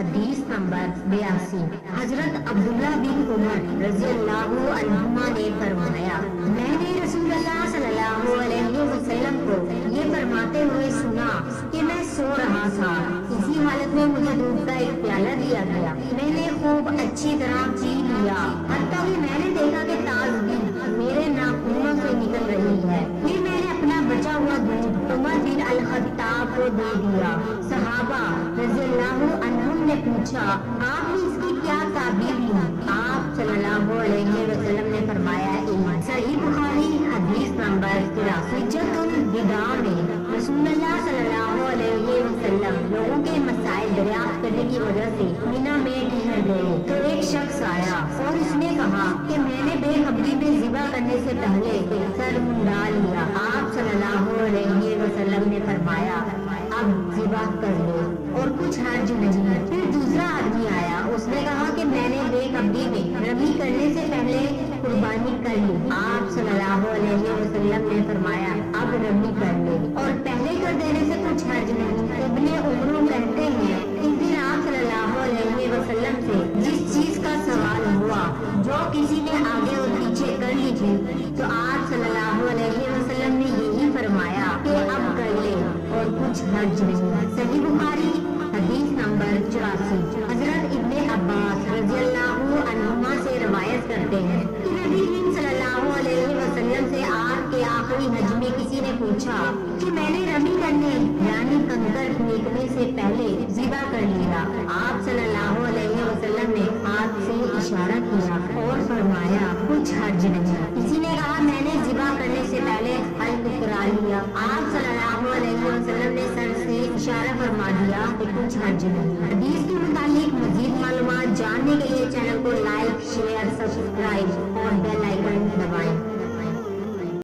حدیث نمبر 82۔ حضرت عبداللہ بن عمر رضی اللہ عنہما نے فرمایا، میں نے رسول اللہ صلی اللہ علیہ وسلم کو یہ فرماتے ہوئے سنا کہ میں سو رہا تھا، اسی حالت میں مجھے دودھ کا ایک پیالہ دیا گیا، میں نے خوب اچھی طرح پی لیا، حتیٰ کہ میں نے دیکھا کہ تازگی میرے ناخنوں سے نکل رہی ہے، پھر میں نے اپنا بچا ہوا دودھ عمر بن الخطاب کو دے دیا۔ صحابہ رضی اللہ عنہم نے پوچھا، آپ نے اس کی کیا تعبیر لی؟ آپ صلی اللہ علیہ وسلم نے فرمایا، صحیح بخاری حدیث نمبر 83۔ حجۃ الوداع میں رسول اللہ صلی اللہ علیہ وسلم لوگوں کے مسائل دریافت کرنے کی وجہ سے مینا میں ٹھہر گئے تو ایک شخص آیا اور اس نے کہا کہ میں نے بے خبری میں ذبح کرنے سے پہلے سر منڈا لیا۔ آپ صلی اللہ علیہ وسلم نے فرمایا، اب ذبح کر لو اور کچھ حرج نہیں۔ پھر دوسرا آدمی آیا، اس نے کہا کہ میں نے بے خبری میں رمی کرنے سے پہلے قربانی کر لی۔ آپ صلی اللہ علیہ وسلم نے فرمایا، اب رمی کر لے اور پہلے کر دینے سے کچھ حرج نہیں۔ ابن عمر کہتے ہیں، اس دن آپ صلی اللہ علیہ وسلم سے جس چیز کا سوال ہوا جو کسی نے آگے اور پیچھے کر لی تھی تو آپ صلی اللہ علیہ وسلم نے یہی فرمایا کہ اب کر لے اور کچھ حرج نہیں۔ صحیح بخاری حدیث نمبر 84۔ حضرت ابن عباس رضی اللہ عنہما سے روایت کرتے ہیں کہ نبی کریم صلی اللہ علیہ وسلم سے آپ کے آخری حج میں کسی نے پوچھا کہ میں نے رمی کرنے یعنی کنکر پھینکنے سے پہلے ذبح کر لیا۔ آپ صلی اللہ علیہ وسلم نے ہاتھ سے اشارہ کیا اور فرمایا، کچھ حرج نہیں۔ کسی نے کہا، میں نے ذبح کرنے سے پہلے حلق کرا لیا۔ آپ صلی اللہ علیہ وسلم نے سر سے اشارہ فرما دیا کہ کچھ حرج نہیں۔ حدیث کے متعلق مزید معلومات جاننے کے لیے چینل کو لائک، شیئر، سبسکرائب اور